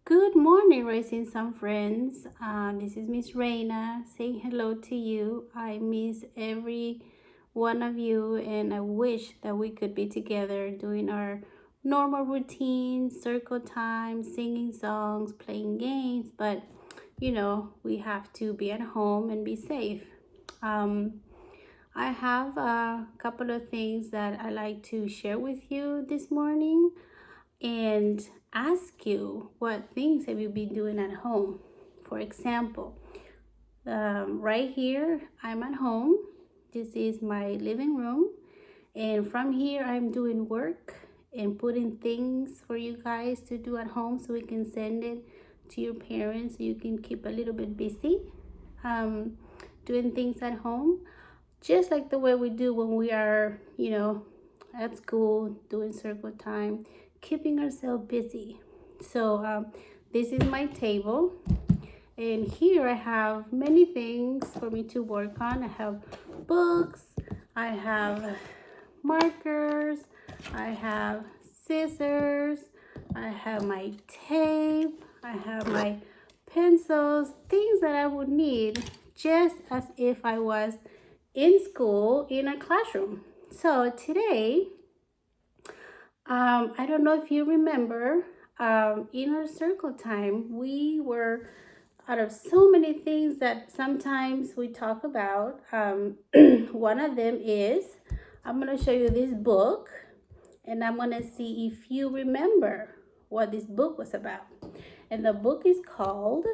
Good morning, Raising Sun friends. This is Miss Reina saying hello to you. I miss every one of you, and I wish that we could be together doing our normal routine, circle time, singing songs, playing games. But we have to be at home and be safe. I have a couple of things that I like to share with you this morning and ask you what things have you been doing at home. For example, right here I'm at home. This is my living room, and from here I'm doing work and putting things for you guys to do at home so we can send it to your parents so you can keep a little bit busy doing things at home, just like the way we do when we are at school doing circle time, keeping ourselves busy. So this is my table, and here I have many things for me to work on. I have books, I have markers, I have scissors, I have my tape, I have my pencils, things that I would need just as if I was in school in a classroom. So today, I don't know if you remember, in our circle time, we were out of so many things that sometimes we talk about. One of them is I'm going to show you this book, and I'm going to see if you remember what this book was about. And the book is called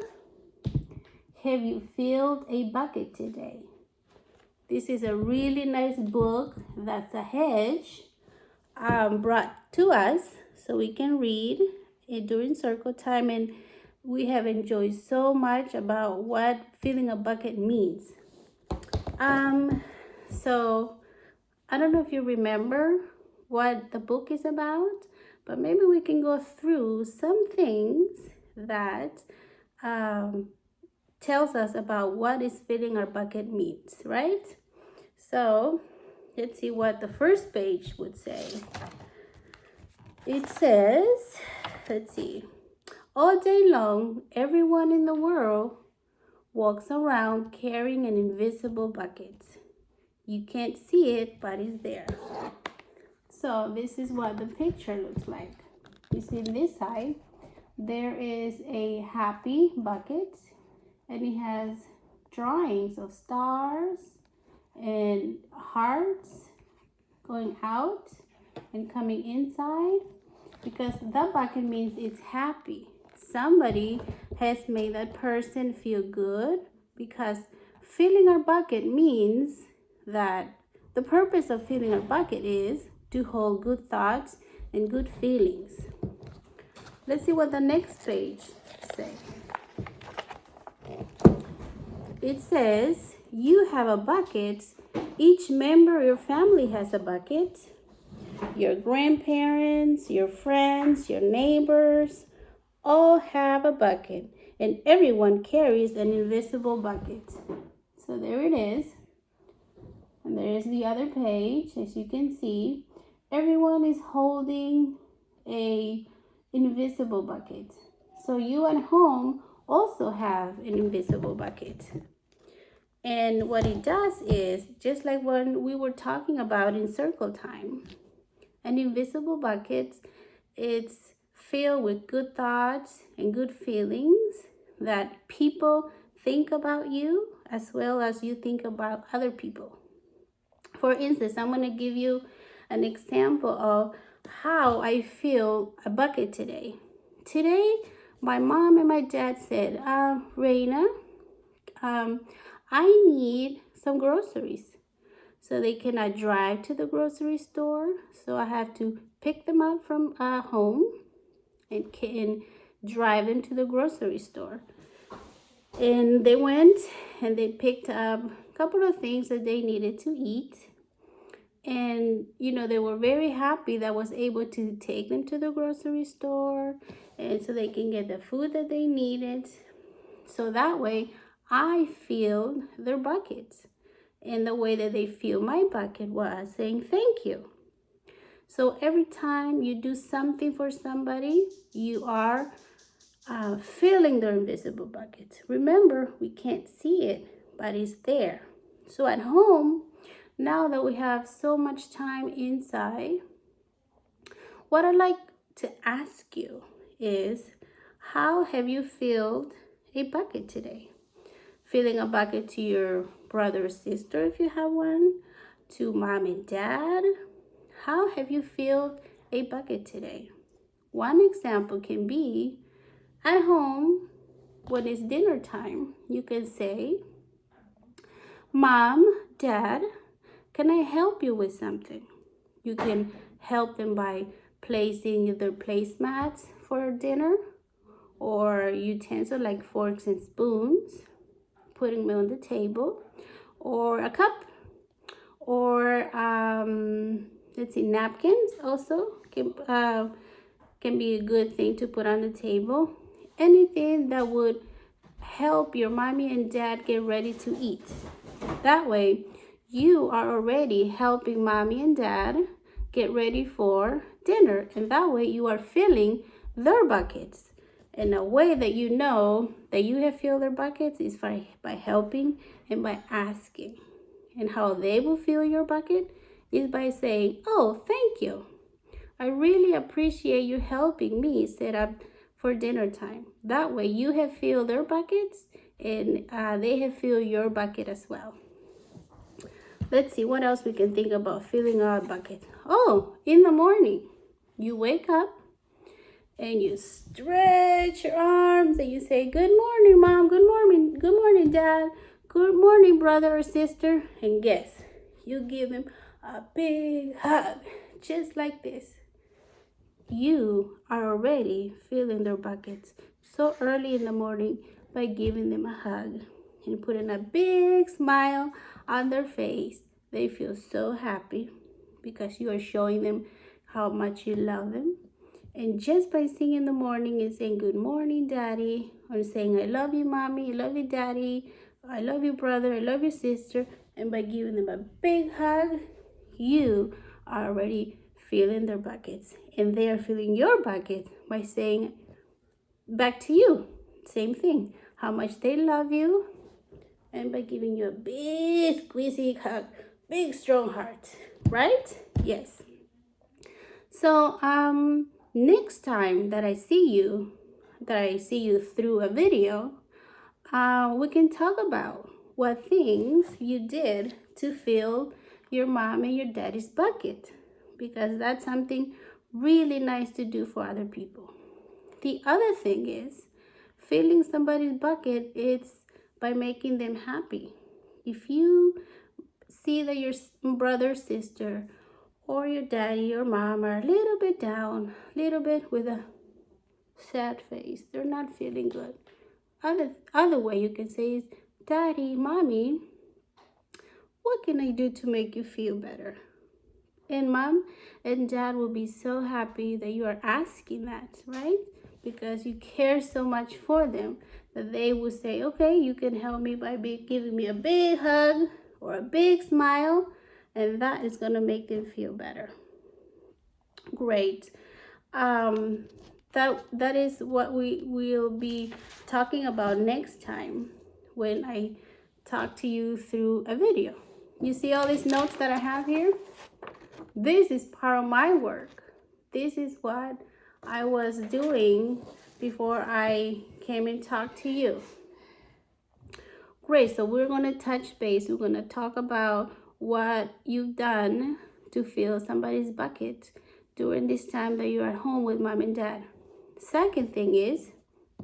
Have You Filled a Bucket Today? This is a really nice book that's a hedge brought to us so we can read it during circle time, and we have enjoyed so much about what filling a bucket means. So I don't know if you remember what the book is about, but maybe we can go through some things that tells us about what is filling our bucket means, right? So let's see what the first page would say. It says, let's see, all day long, everyone in the world walks around carrying an invisible bucket. You can't see it, but it's there. So this is what the picture looks like. You see on this side, there is a happy bucket, and it has drawings of stars and hearts going out and coming inside, because the bucket means it's happy. Somebody has made that person feel good, because filling our bucket means that the purpose of filling our bucket is to hold good thoughts and good feelings. Let's see what the next page says. It says, you have a bucket. Each member of your family has a bucket. Your grandparents, your friends, your neighbors all have a bucket, and everyone carries an invisible bucket. So there it is. And there's the other page. As you can see, everyone is holding a invisible bucket. So you at home also have an invisible bucket. And what it does is, just like when we were talking about in circle time, an invisible bucket, it's filled with good thoughts and good feelings that people think about you as well as you think about other people. For instance, I'm going to give you an example of how I fill a bucket today. Today, my mom and my dad said, Reina, I need some groceries. So they cannot drive to the grocery store. So I have to pick them up from home and drive them to the grocery store. And they went and they picked up a couple of things that they needed to eat. And, they were very happy that I was able to take them to the grocery store, and so they can get the food that they needed. So that way I filled their buckets. And the way that they fill my bucket was saying thank you. So every time you do something for somebody, you are filling their invisible buckets. Remember, we can't see it, but it's there. So at home, now that we have so much time inside, what I'd like to ask you is, how have you filled a bucket today? Filling a bucket to your brother or sister if you have one, to mom and dad. How have you filled a bucket today? One example can be at home when it's dinner time. You can say, Mom, Dad, can I help you with something? You can help them by placing their placemats for dinner or utensil like forks and spoons, putting them on the table, or a cup, or let's see, napkins also can be a good thing to put on the table. Anything that would help your mommy and dad get ready to eat. That way, you are already helping mommy and dad get ready for dinner. And that way, you are filling their buckets. And a way that you know that you have filled their buckets is by helping and by asking. And how they will fill your bucket is by saying, oh, thank you. I really appreciate you helping me set up for dinner time. That way you have filled their buckets and they have filled your bucket as well. Let's see what else we can think about filling our bucket. Oh, in the morning, you wake up and you stretch your arms and you say, good morning, Mom. Good morning, Dad. Good morning, brother or sister. And guess, you give them a big hug, just like this. You are already filling their buckets so early in the morning by giving them a hug and putting a big smile on their face. They feel so happy because you are showing them how much you love them. And just by singing in the morning and saying, good morning, Daddy, or saying, I love you, Mommy, I love you, Daddy, I love you, brother, I love you, sister, and by giving them a big hug, you are already filling their buckets. And they are filling your bucket by saying back to you, same thing, how much they love you, and by giving you a big squeezy hug, big strong heart, right? Yes. So next time that I see you through a video, we can talk about what things you did to fill your mom and your daddy's bucket, because that's something really nice to do for other people. The other thing is, filling somebody's bucket, it's by making them happy. If you see that your brother, sister, or your daddy or mom are a little bit down, a little bit with a sad face, they're not feeling good. Other way you can say is, Daddy, Mommy, what can I do to make you feel better? And Mom and Dad will be so happy that you are asking that, right? Because you care so much for them that they will say, okay, you can help me by giving me a big hug or a big smile, and that is going to make them feel better. Great. That is what we will be talking about next time when I talk to you through a video. You see all these notes that I have here? This is part of my work. This is what I was doing before I came and talked to you. Great, so we're going to touch base. We're going to talk about what you've done to fill somebody's bucket during this time that you're at home with mom and dad. Second thing is,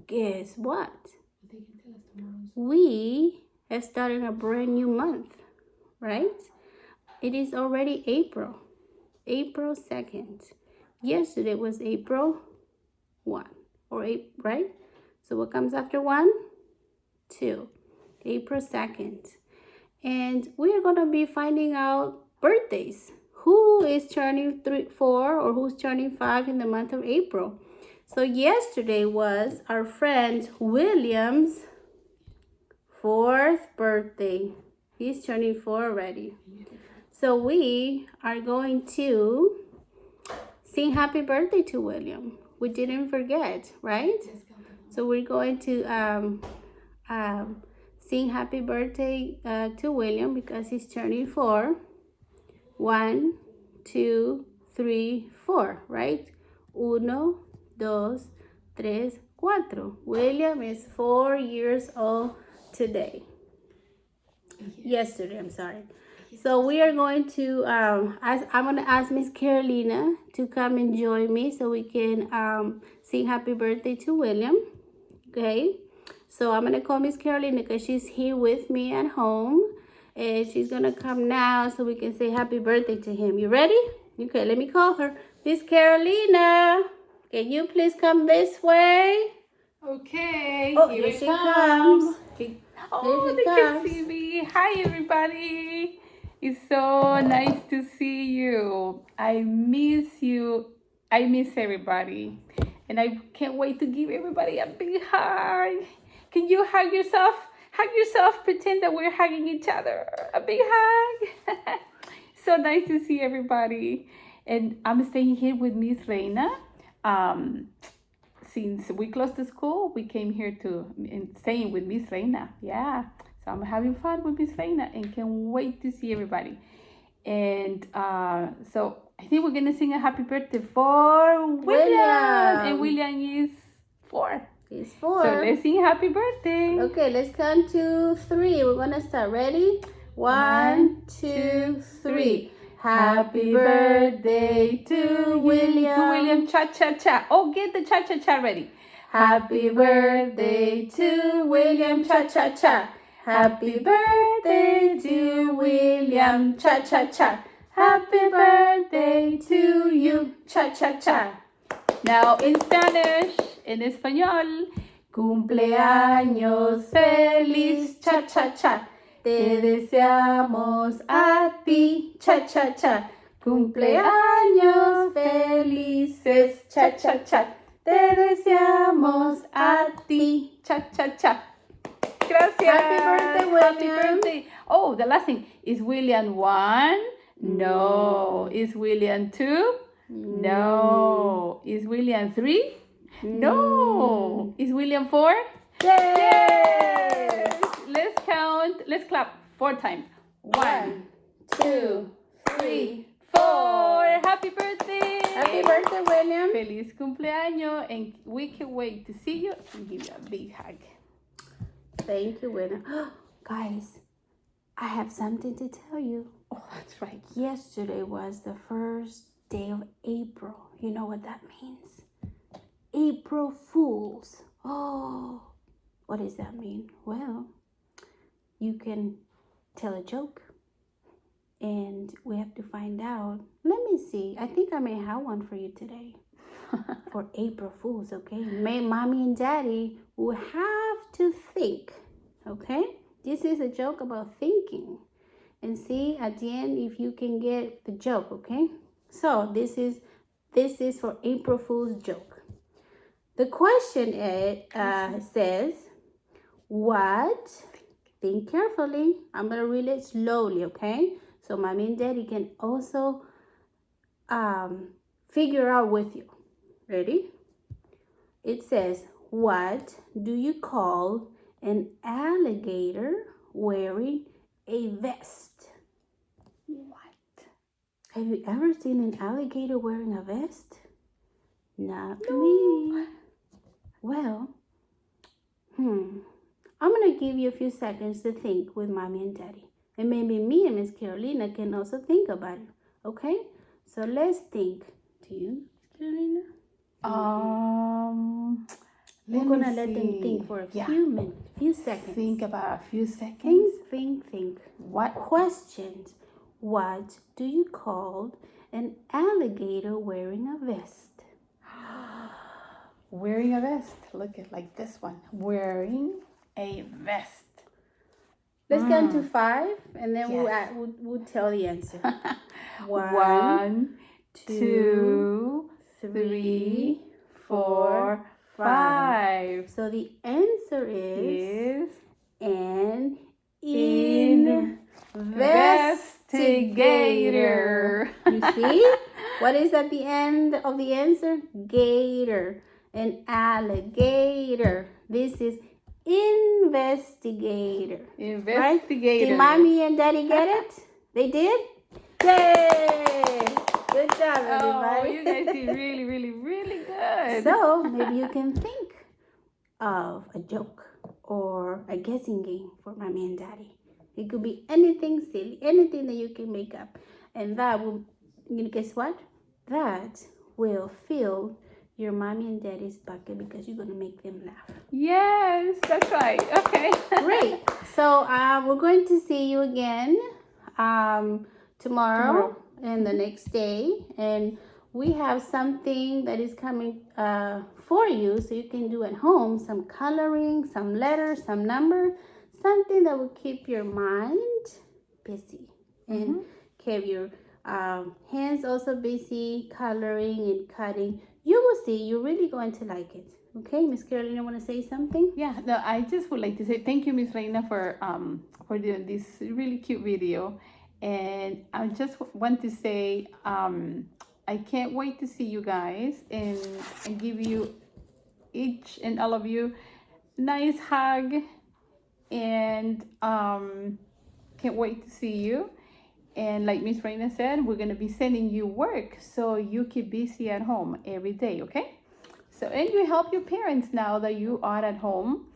guess what? We have started a brand new month, right? It is already April 2nd. Yesterday was April 1, or 8, right? So what comes after 1? 2. April 2nd. And we are going to be finding out birthdays. Who is turning 4 or who's turning 5 in the month of April. So yesterday was our friend William's 4th birthday. He's turning 4 already. So we are going to sing happy birthday to William. We didn't forget, right? So we're going to sing happy birthday to William because he's turning 4. 1, 2, 3, 4, right? 1, 2, 3, 4. William is 4 years old today. Yesterday, I'm sorry. So we are going to I'm going to ask Miss Carolina to come and join me so we can sing happy birthday to William. Okay, so I'm going to call Miss Carolina because she's here with me at home. And she's going to come now so we can say happy birthday to him. You ready? Okay, let me call her. Miss Carolina, can you please come this way? Okay, Oh, here she comes. Oh, They can see me. Hi, everybody. It's so nice to see you. I miss you. I miss everybody. And I can't wait to give everybody a big hug. Can you hug yourself? Hug yourself. Pretend that we're hugging each other. A big hug. So nice to see everybody. And I'm staying here with Miss Reina. Since we closed the school, we came here to and staying with Miss Reina. Yeah, so I'm having fun with Miss Reina and can't wait to see everybody. And so I think we're gonna sing a happy birthday for William. And William is 4. He's 4. So let's sing happy birthday. Okay, let's count to 3. We're gonna start. Ready? 1, 2, 3. Happy birthday to William. To William, cha-cha-cha. Oh, get the cha-cha-cha ready. Happy birthday to William, cha-cha-cha. Happy birthday to William, cha-cha-cha. Happy birthday to you, cha-cha-cha. Now in Spanish, en español. Cumpleaños feliz, cha-cha-cha. Te deseamos a ti, cha-cha-cha. Cumpleaños felices, cha-cha-cha. Te deseamos a ti, cha-cha-cha. Gracias. Happy birthday, William. Happy birthday. Oh, the last thing. Is William 1? No. Is William 2? No. Is William 3? No. Is William 4? Yay! Let's count. Let's clap 4 times. 1, 2, 3, 4. Happy birthday. Happy birthday, William. Feliz cumpleaños. And we can wait to see you and give you a big hug. Thank you, William. Guys, I have something to tell you. Oh, that's right. Yesterday was the first day of April. You know what that means? April Fools. Oh, what does that mean? Well, you can tell a joke and we have to find out. Let me see. I think I may have one for you today for April Fools, okay? Mommy and Daddy will have to think, okay? This is a joke about thinking. And see at the end if you can get the joke, okay? So this is for April Fool's joke. The question says, what? Think carefully. I'm gonna read it slowly, okay? So Mommy and Daddy can also figure out with you. Ready? It says, what do you call an alligator wearing a vest? What? Have you ever seen an alligator wearing a vest? Not me. Well, I'm going to give you a few seconds to think with Mommy and Daddy. And maybe me and Miss Carolina can also think about it. Okay? So let's think. Do you, Miss Carolina? We're going to let them think for a few seconds. Think about a few seconds. Think. What Questions. What do you call an alligator wearing a vest? Wearing a vest. Look at like this one. Wearing a vest. Let's count to 5 and then we'll tell the answer. 1, 2, 3, 4, 5. So the answer is an investigator. You see? What is at the end of the answer? Gator. an alligator. This is investigator. Right? Investigator. Did mommy and daddy get it? They did? Yay! Good job, Oh, everybody. you guys did really, really, really good. So maybe you can think of a joke or a guessing game for mommy and daddy. It could be anything silly, anything that you can make up. And that will, guess what? That will fill your mommy and daddy's bucket because you're going to make them laugh. Yes, that's right. Okay. Great. So we're going to see you again tomorrow and the next day. And we have something that is coming for you so you can do at home. Some coloring, some letters, some number. Something that will keep your mind busy. And keep your hands also busy coloring and cutting. You will see. You're really going to like it. Okay, Miss Carolina, want to say something? Yeah, no, I just would like to say thank you, Miss Reina, for doing this really cute video, and I just want to say I can't wait to see you guys and give you each and all of you nice hug, and can't wait to see you. And like Miss Reina said, we're gonna be sending you work so you keep busy at home every day, okay? So, and you help your parents now that you are at home.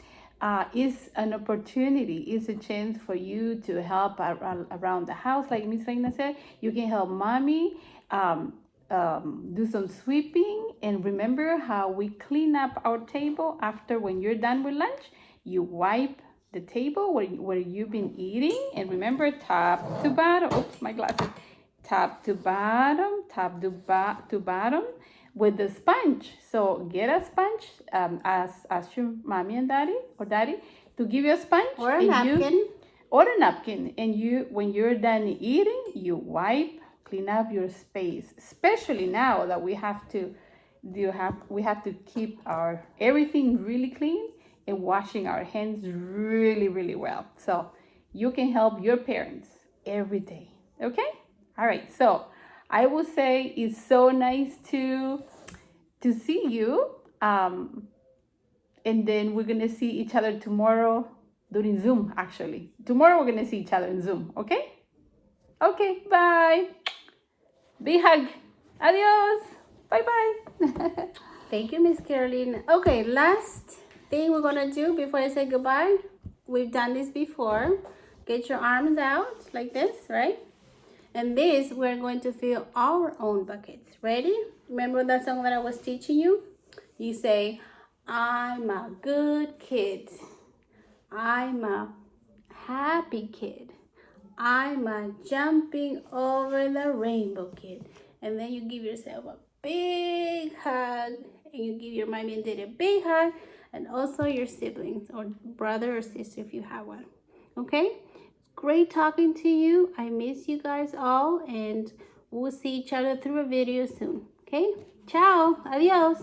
Is an opportunity, is a chance for you to help around the house. Like Miss Reina said, you can help mommy do some sweeping. And remember how we clean up our table after when you're done with lunch? You wipe the table where you've been eating. And remember, top to bottom. Oops, my glasses. Top to bottom, to bottom with the sponge. So get a sponge, ask your mommy and daddy or daddy to give you a sponge or a napkin. Or a napkin. And you, when you're done eating, you wipe, clean up your space. Especially now that we have to keep our everything really clean and washing our hands really, really well. So you can help your parents every day. Okay? All right. So I will say it's so nice to see you. And then we're gonna see each other tomorrow during Zoom. Actually, tomorrow we're gonna see each other in Zoom. Okay? Okay. Bye. Big hug. Adios. Bye bye. Thank you, Miss Caroline. Okay, last thing we're gonna do before I say goodbye. We've done this before. Get your arms out like this, right? And this, we're going to fill our own buckets. Ready? Remember that song that I was teaching you? You say, I'm a good kid. I'm a happy kid. I'm a jumping over the rainbow kid. And then you give yourself a big hug. And you give your mommy and daddy a big hug. And also your siblings or brother or sister if you have one. Okay? Great talking to you. I miss you guys all. And we'll see each other through a video soon. Okay? Ciao. Adios.